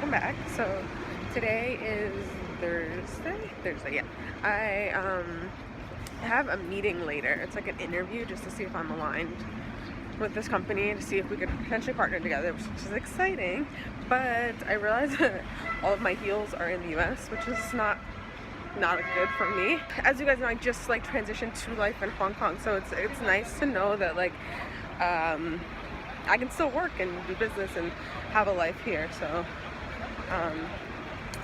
welcome back. So today is Thursday, yeah. I have a meeting later. It's like an interview just to see if I'm aligned with this company, to see if we could potentially partner together, which is exciting. But I realize that all of my heels are in the US, which is not good for me. As you guys know, I just like transitioned to life in Hong Kong, so it's nice to know that like I can still work and do business and have a life here. So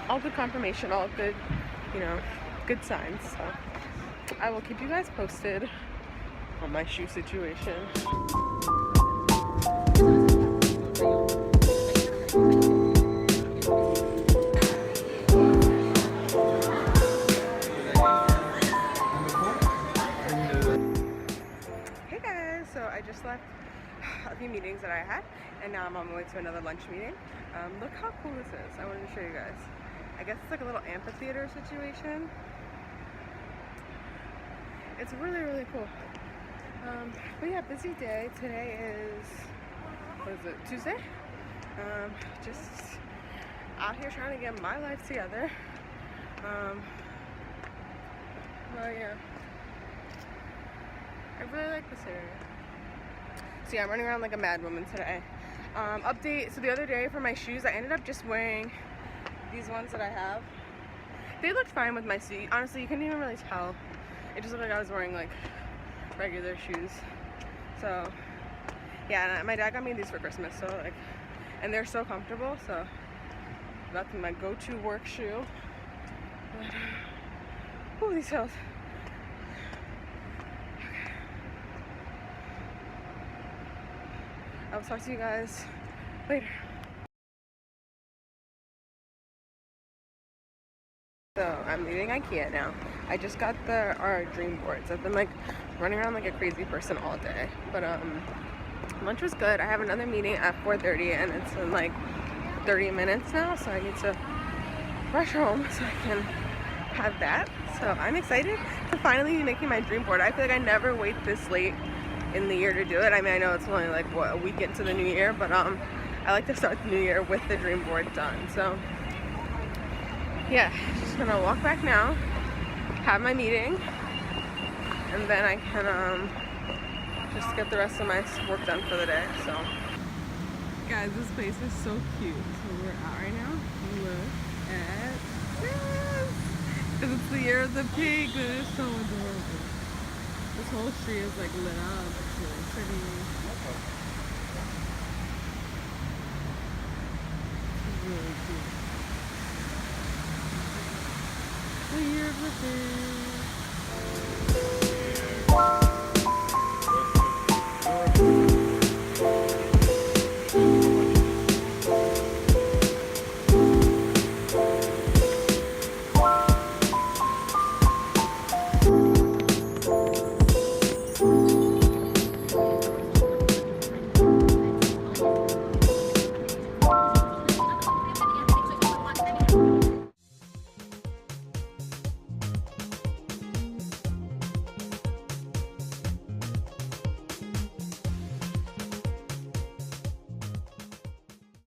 all good confirmation, all good, good signs. So I will keep you guys posted on my shoe situation. Hey guys, so I just left a few meetings that I had, and now I'm on my way to another lunch meeting. Look how cool this is. I wanted to show you guys. I guess it's like a little amphitheater situation. It's really cool. But yeah, busy day. Today is, what is it, Tuesday? Just out here trying to get my life together. But yeah, I really like this area. So yeah, I'm running around like a mad woman today. Update, so the other day for my shoes, I ended up just wearing these ones that I have. They looked fine with my suit. Honestly, you couldn't even really tell. It just looked like I was wearing like regular shoes. So yeah, and my dad got me these for Christmas, so like, and they're so comfortable, so that's my go-to work shoe. But, ooh, these hills. I'll talk to you guys later. So I'm leaving IKEA now. I just got our dream boards. I've been like running around like a crazy person all day. But lunch was good. I have another meeting at 4:30 and it's in like 30 minutes now, so I need to rush home so I can have that. So I'm excited to finally be making my dream board. I feel like I never wait this late in the year to do it. I mean, I know it's only like what, a week into the new year, but I like to start the new year with the dream board done. So yeah, just gonna walk back now, have my meeting, and then I can just get the rest of my work done for the day. So guys, this place is so cute. So we're out right now. Look at this, because it's the year of the pig. That is so adorable. This whole street is like lit up. It's really pretty. It's really cute. The year of the pig.